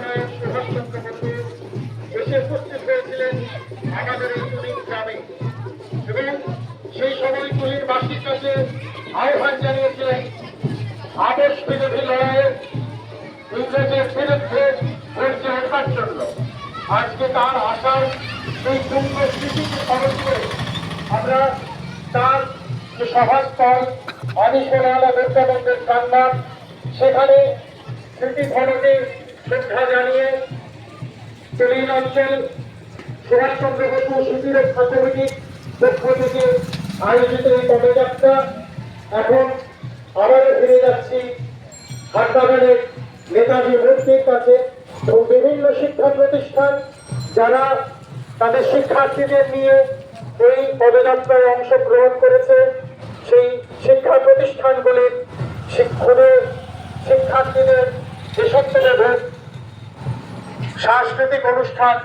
জননায়ক সুভাষচন্দ্র বসু এসে উপস্থিত হয়েছিলেন আমাদের এই তুলিন গ্রামে এবং সেই সময় তুলিনবাসীর কাছে আহ্বান জানিয়েছিলেন আদেশ বিরোধী লড়াইয়ে ইংরেজের বিরুদ্ধে গর্জে ওঠার জন্য। আজকে তার আশার সেই পূর্ণ স্মৃতিকে স্মরণ করে আমরা তার যে সভাস্থল আদিশোনালা দুর্গাবন্ধের প্রাঙ্গণ সেখানে স্মৃতি ফলকে শ্রদ্ধা জানিয়ে তুলিন অঞ্চল সুভাষচন্দ্র বসু স্মৃতি রক্ষা কমিটির পক্ষ থেকে আয়োজিত এই পদযাত্রা। এখন আবারও ফিরে যাচ্ছি হাটবাগানের নেতাজি মূর্তির কাছে এবং বিভিন্ন শিক্ষা প্রতিষ্ঠান যারা তাদের শিক্ষার্থীদের নিয়ে এই পদযাত্রায় অংশগ্রহণ করেছে সেই শিক্ষা প্রতিষ্ঠানগুলির শিক্ষার্থীদের দেশত্ববোধক সাংস্কৃতিক অনুষ্ঠান